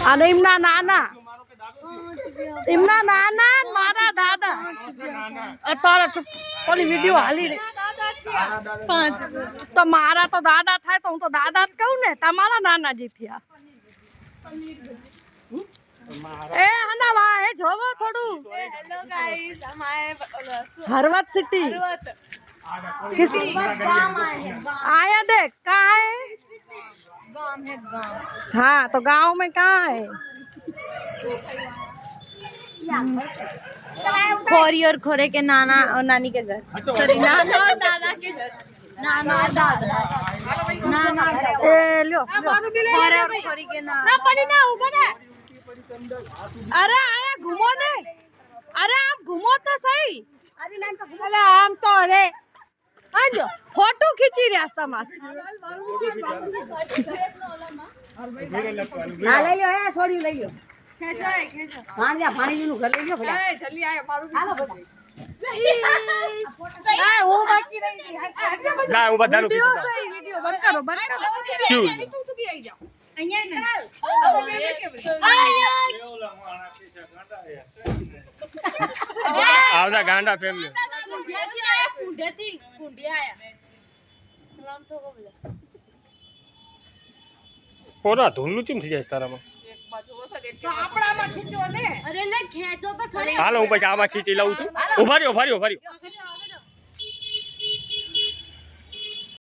અને એમના નાના મારા દાદા અત્યારે ઓલી વિડીયો હાલી રહી તો મારા તો દાદા થાય તો હું તો દાદા જ કહું ને તમારા નાના જી થયા એ હના વાહ હે જોવો થોડું हेलो गाइस हमारे हरवत सिटी किस आया देख कहाँ है गांव है गांव हाँ तो गांव में कहाँ है खोरी और खोरे के नाना और नानी के घर सॉरी नाना और दादा के घर नाना और दादा नाना ए लो खोरे और खोरी के नाना अरे आया घूमो ने अरे आप घूमो तो सही अरे आम तो अरे आजो फोटो खींची रास्ता में हाँ ले लो है छोड़ी ले लो खेचो पानी पानी नु घर ले लो बेटा जल्दी आया मारू हालो बेटा आ वो बाकी रही ના હું બધાનું वीडियो बंद करो શું तू भी आई जाओ અહીંયા આવતા ગાંડા ફેમિલી પોરા ધૂળનું ચીમ થઈ જાય છે તારામાં तो આપણામાં ખીચો ને અરે લે ખેંચો તો ખરી હાલો હું પછી આમાં ખીચી લઉં છું ઉભા રહ્યો